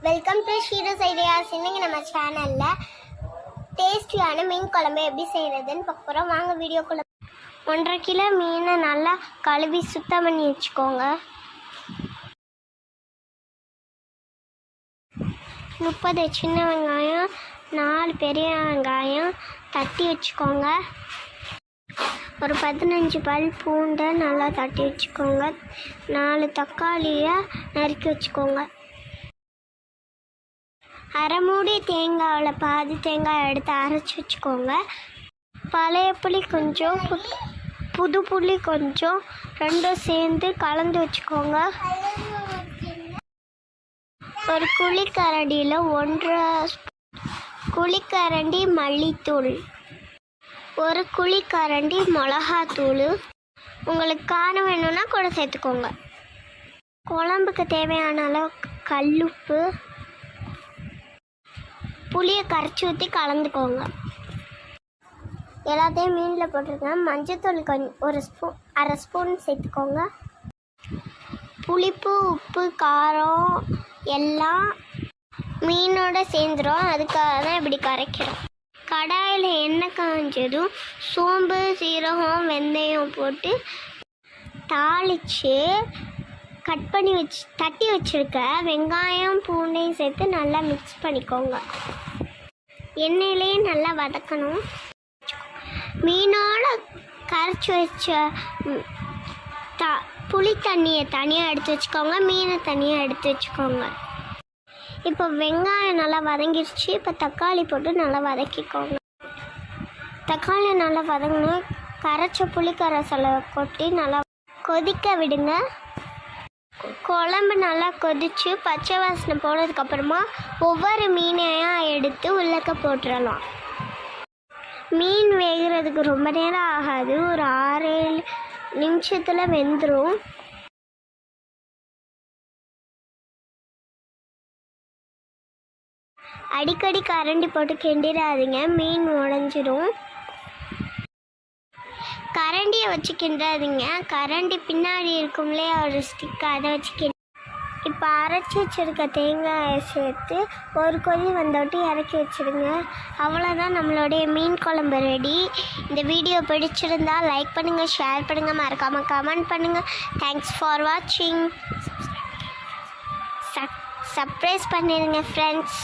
Welcome to ஷீரோஸ் ideas. இன்னைக்கு நம்ம சேனல்ல டேஸ்டியான மீன் குழம்பு எப்படி செய்யறதுன்னு பார்க்க போறோம். வாங்க வீடியோக்குள்ள. 1.5 கிலோ மீனை நல்லா கழுவி சுத்தம் பண்ணி வச்சுக்கோங்க. 30 சின்ன வெங்காயம், 4 பெரிய வெங்காயம் தட்டி வச்சுக்கோங்க. ஒரு 15 பல் பூண்டை நல்லா தட்டி வச்சுக்கோங்க. 4 தக்காளியை நறுக்கி வச்சுக்கோங்க. அரை மூடி தேங்காயில் பாதி தேங்காய் எடுத்து அரைச்சி வச்சுக்கோங்க. பழைய புளி கொஞ்சம், புது புளி கொஞ்சம், ரெண்டும் சேர்ந்து கலந்து வச்சுக்கோங்க. ஒரு குழிக்கரண்டியில் 1.5 குழிக்கரண்டி மல்லித்தூள், 1 குழிக்கரண்டி மிளகாத்தூள். உங்களுக்கு காரம் வேணும்னா கூட சேர்த்துக்கோங்க. குழம்புக்கு தேவையான அளவுக்கு கல்லுப்பு, புளியை கரைச்சி ஊற்றி கலந்துக்கோங்க. எல்லாத்தையும் மீனில் போட்டிருக்கேன். மஞ்சத்தூள் அரை ஸ்பூன் சேர்த்துக்கோங்க. புளிப்பு, உப்பு, காரம் எல்லாம் மீனோட சேர்ந்துடும். அதுக்காக தான் இப்படி கரைக்கிறோம். கடாயில் எண்ணெய் காய்ஞ்சதும் சோம்பு, சீரகம், வெந்தயம் போட்டு தாளித்து தட்டி வச்சுருக்க வெங்காயம் பூண்டையும் சேர்த்து நல்லா மிக்ஸ் பண்ணிக்கோங்க. எண்ணெயிலேயே நல்லா வதக்கணும். மீனோட கரைச்சி வச்ச புளி தண்ணியை தனியாக எடுத்து வச்சுக்கோங்க. மீனை தனியாக எடுத்து வச்சுக்கோங்க. இப்போ வெங்காயம் நல்லா வதங்கிடுச்சு. இப்போ தக்காளி போட்டு நல்லா வதக்கிக்கோங்க. தக்காளி நல்லா வதங்கணும். கரைச்ச புளி கரைசலை கொட்டி நல்லா கொதிக்க விடுங்க. குழம்பு நல்லா கொதித்து பச்சை வாசனை போனதுக்கப்புறமா ஒவ்வொரு மீனையாக எடுத்து உள்ளக்க போட்டுடலாம். மீன் வேகிறதுக்கு ரொம்ப நேரம் ஆகாது. ஒரு 6-7 நிமிஷத்தில் வெந்துடும். அடிக்கடி கரண்டி போட்டு கிண்டிடாதீங்க, மீன் உடைஞ்சிடும். கரண்டியை வச்சு கிண்டாதீங்க. கரண்டி பின்னாடி இருக்கும்லே ஒரு ஸ்டிக், அதை வச்சு கிண்டி. இப்போ அரைச்சி வச்சுருக்க தேங்காயை சேர்த்து ஒரு கொதி வந்தோட்டு இறக்கி வச்சுருங்க. அவ்வளோதான், நம்மளுடைய மீன் குழம்பு ரெடி. இந்த வீடியோ பிடிச்சிருந்தால் லைக் பண்ணுங்கள், ஷேர் பண்ணுங்கள், மறக்காமல் கமெண்ட் பண்ணுங்கள். தேங்க்ஸ் ஃபார் வாட்சிங். சப்ஸ்கிரைப் பண்ணிடுங்க ஃப்ரெண்ட்ஸ்.